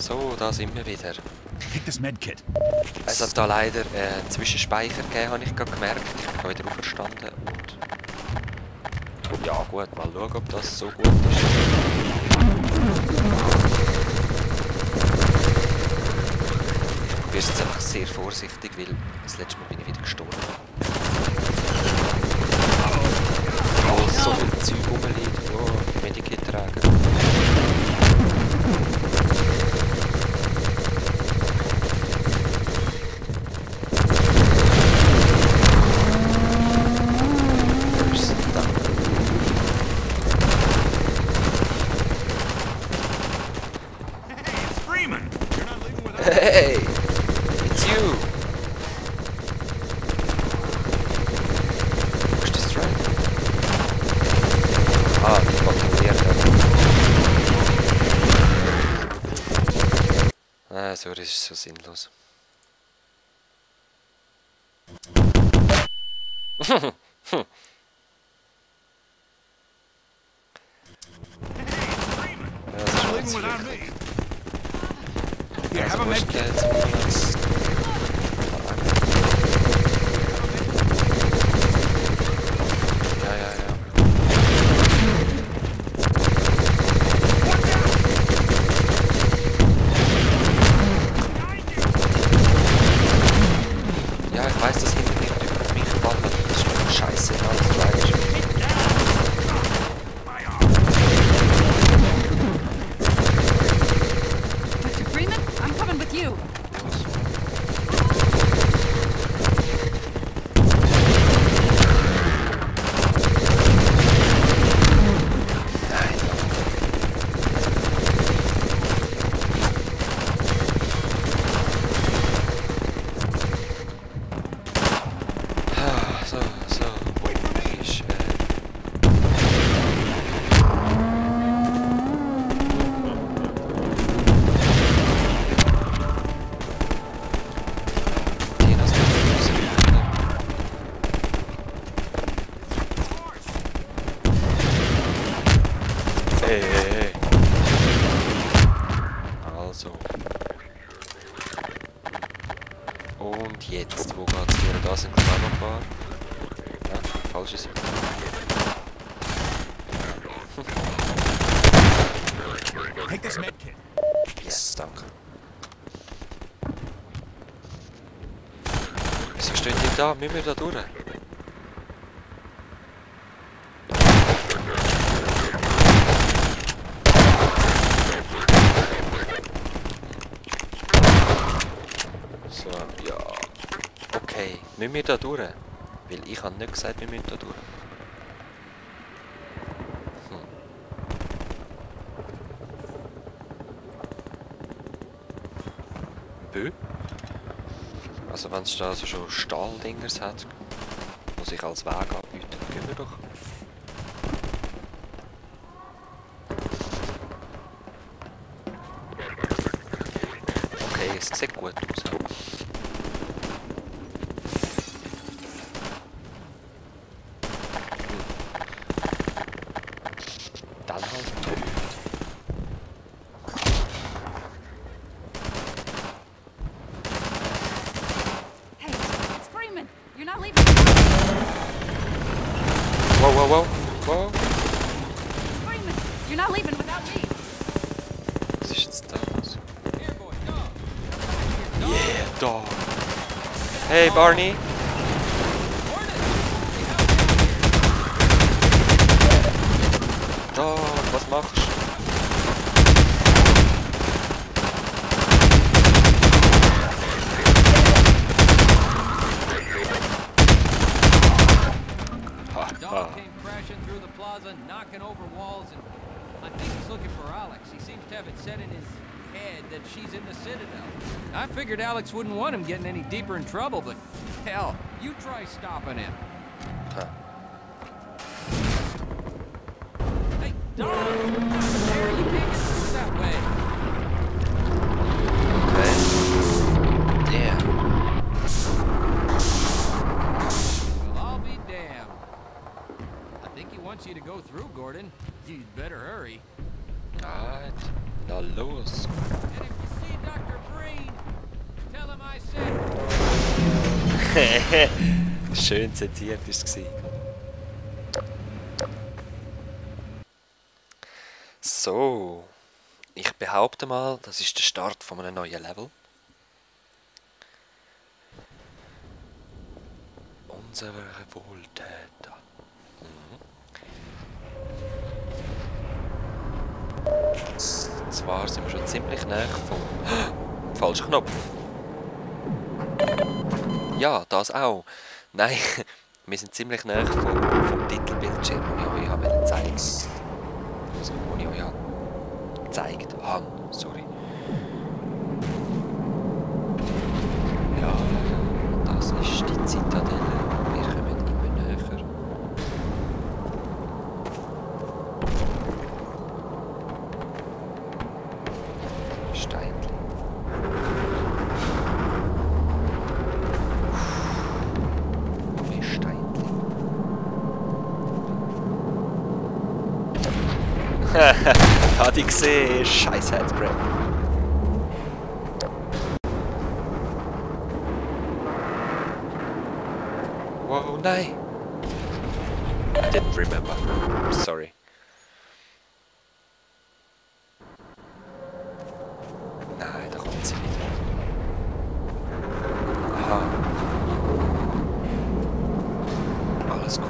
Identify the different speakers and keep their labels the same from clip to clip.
Speaker 1: So, da sind wir wieder.
Speaker 2: Take this medkit.
Speaker 1: Es hat da leider einen Zwischenspeicher gegeben, habe ich gerade gemerkt. Ich bin wieder auferstanden und... Ja gut, mal schauen, ob das so gut ist. Ich bin jetzt einfach sehr vorsichtig, weil das letzte Mal bin ich wieder gestorben. Weil so viel Zeug rumliegt, oh, Medikit tragen. Hey, it's you. Push this right. Ah, die kontrolliert er. Ah, so, das ist so sinnlos.
Speaker 2: Here, have a med kit.
Speaker 1: Ja, ich weiß, dass hinter mir über mich ballert. Das ist mir scheiße, alles falsch.
Speaker 3: Dr. Freeman, I'm coming with you. Hey. Also. Und jetzt, wo geht's wieder? Da sind wir noch ein paar. Ja, falsche Seite.
Speaker 2: Take this medkit.
Speaker 1: Yes, danke. Wieso steht ihr da? Müssen wir da durch? So, ja. Okay, müssen wir da durch? Weil ich habe nicht gesagt, wir müssen da durch. Bö? Also wenn es da also schon Stahldingers hat, die sich als Weg anbieten, gehen wir doch. Okay, es sieht gut aus. Dann halt töten.
Speaker 3: Hey, it's Freeman. You're not leaving.
Speaker 1: Wow.
Speaker 3: Freeman, you're not leaving without me.
Speaker 1: Was ist jetzt da los? Yeah, Dog. Hey, Barney. Dog, was machst du?
Speaker 4: Dog came crashing through the plaza, knocking over walls, and I think he's looking for Alex. He seems to have it set in his head that she's in the Citadel. I figured Alex wouldn't want him getting any deeper in trouble, but hell, you try stopping him. Hey, Dog! There, you can't get through that way.
Speaker 1: Okay. Yeah.
Speaker 4: Well, I'll be damned. I think he wants you to go through, Gordon. You'd better hurry.
Speaker 1: Alright. Na los.
Speaker 4: And if you see Dean. Tell him I said.
Speaker 3: Schön zensiert war es. So. Ich behaupte mal, das ist der Start von einem neuen Level. Unsere Wohltäter. Zwar sind wir schon ziemlich nahe vom... Falscher Knopf. Ja, das auch. Nein, wir sind ziemlich nahe vom Titelbildschirm, den ich euch zeigen wollte. Also, den ich euch gezeigt habe. Sorry. Ja, das ist die Zitadelle. Wir kommen immer näher. Steinchen. Wie Steinchen. Hat ich gesehen. Scheiß Headcrab. Wow, nein. Didn't remember. Sorry. Nein, da kommt sie wieder. Aha. Alles cool.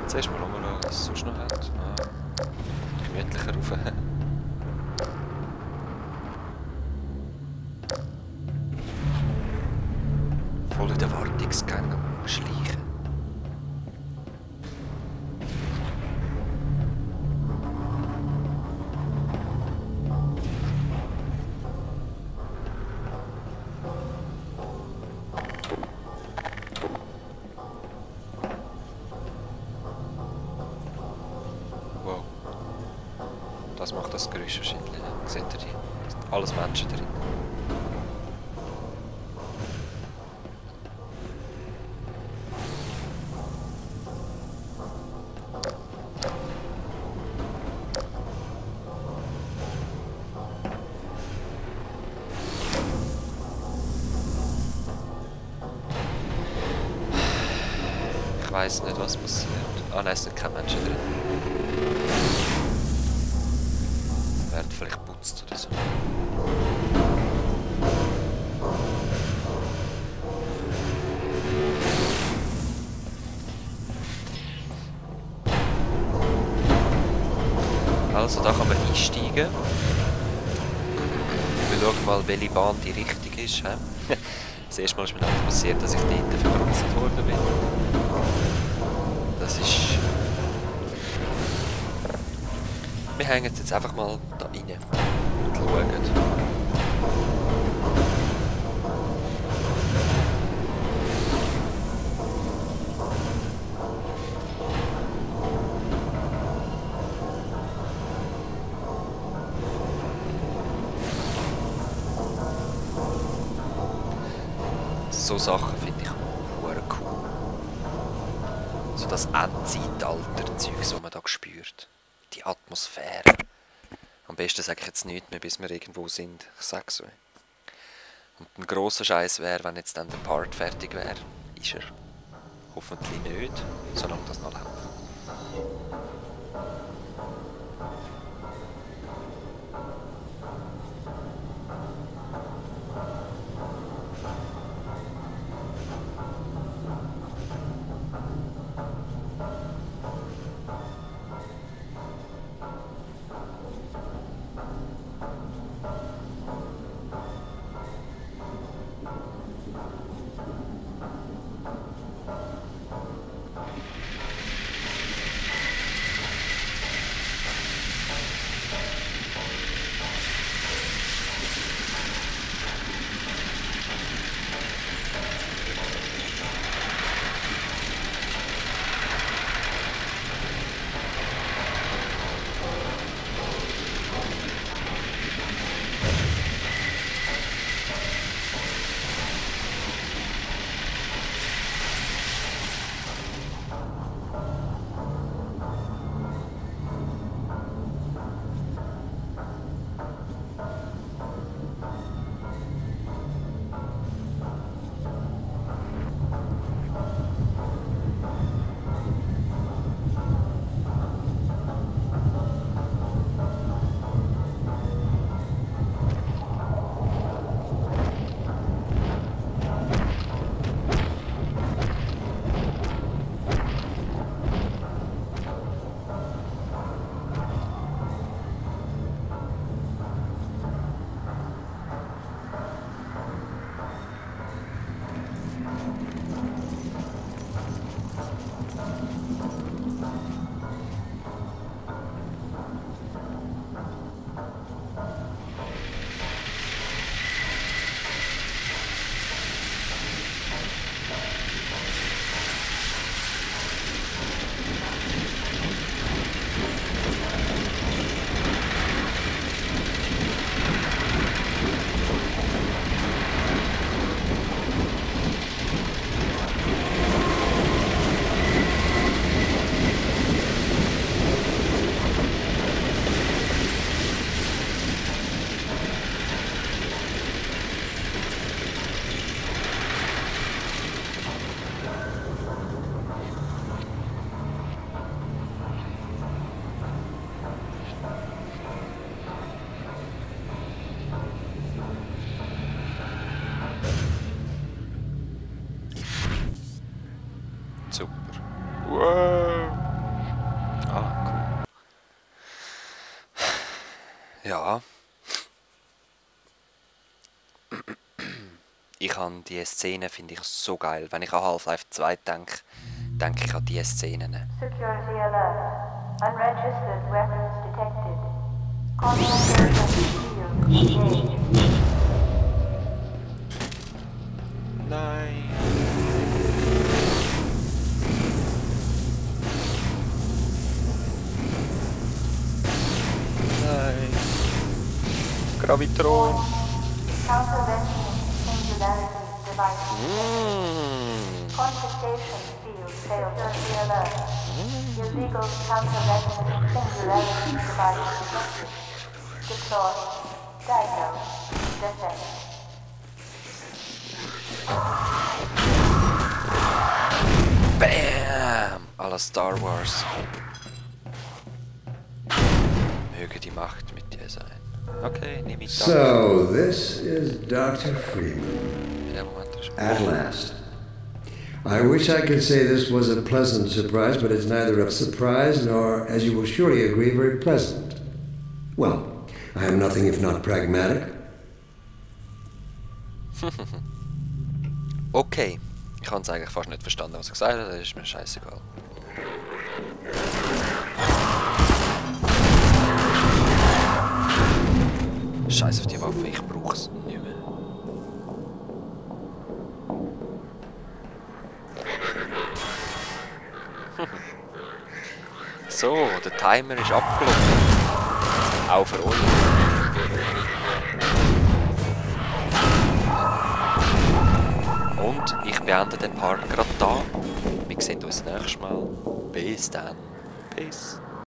Speaker 3: Zuerst mal schauen, was es sonst noch hat. Gemütlicher rauf. Voll in den Wartungsgängen schleichen. Das macht das Geräusch wahrscheinlich. Seht ihr die? Alles Menschen drin. Ich weiss nicht, was passiert. Ah nein, es sind keine Menschen drin. Werden vielleicht putzt oder so. Also da kann man einsteigen. Wir schauen mal, welche Bahn die richtige ist. Das erste Mal ist mir nämlich passiert, dass ich dort verbremst worden bin. Das ist... Wir hängen jetzt einfach mal da rein und schauen. So Sachen finde ich hure cool. So das Endzeitalter-Zeug, das man da spürt. Die Atmosphäre. Am besten sage ich jetzt nichts mehr, bis wir irgendwo sind. Ich sag's euch. Und ein grosser Scheiß wäre, wenn jetzt dann der Part fertig wäre. Ist er. Hoffentlich nicht, solange das noch läuft. Ich habe die Szene, finde ich, so geil. Wenn ich an Half-Life 2 denke, denke ich an diese Szenen.
Speaker 5: Security alert. Unregistered weapons detected. Concentration field engaged.
Speaker 3: Nein. Nein. Gravitron.
Speaker 5: Countervention singularity device. Contestation field failed. Security alert. Illegal countervention singularity device detected. Deploy. Diagnose. Detect.
Speaker 3: Bam! À la Star Wars. Möge die Macht mit dir sein. Okay, nehme ich das.
Speaker 6: So, this is Dr. Freeman.
Speaker 3: Ja, Moment, das ist
Speaker 6: At last. I wish I could say this was a pleasant surprise, but it's neither a surprise nor, as you will surely agree, very pleasant. Well, I am nothing if not pragmatic.
Speaker 3: Okay. Ich habe es eigentlich fast nicht verstanden, was er gesagt hat, das ist mir scheißegal. Scheiß auf die Waffe, ich brauche es nicht mehr. So, der Timer ist abgelaufen. Auch für uns. Und ich beende den Part gerade da. Wir sehen uns nächstes Mal. Bis dann. Peace.